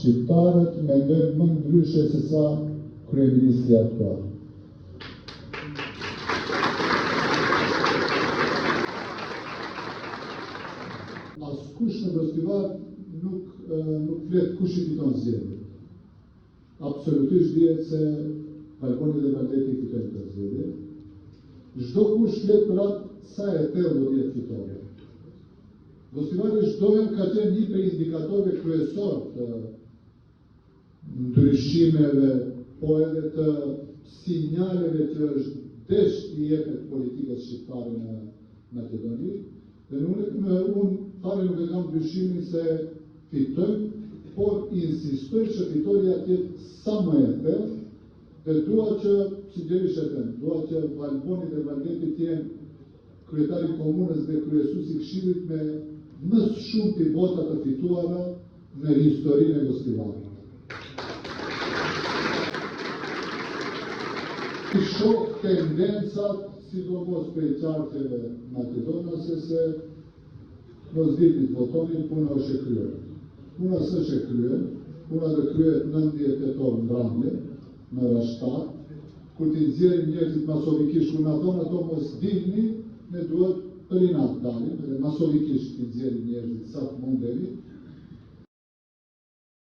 shqiptarët mendojnë më ndryshe se sa kryeministri aktual. Askush në festival nuk flet kush i fiton zgjedhjet. Absolutisht dihet se Valboni dhe Valdeti fitojnë të zgjedhjet. Çdo kush flet për atë sa e thellë do të jetë fitore. Festivali shtohen ka qenë një prej indikatorëve kryesor të ndryshimeve, po edhe të sinjaleve që është desh i jepet politikës shqiptare në Maqedoni. Dhe unë fare nuk e kam dyshimin se fitojnë, por insistoj që fitoria të jetë sa më e thellë dhe dua që, si gjerisht e them, dua që Valboni dhe Valdeti të jenë kryetari komunës dhe kryesuesi Këshillit me më shumë të vota të fituara në historinë e festivalit. Shoh tendencat, sidomos prej qarteve makedonase, se mos ditni të votonin, puna është e kryer. Puna s'është e kryer, puna dhe kryet 19 tetor mbrëmje, në ora 7, kur t'i nxjerrim njerëzit masovikisht, kur na thonë ato mos dilni, ne duhet për inat dalim, edhe masovikisht t'i nxjerrim njerëzit sa të mundemi,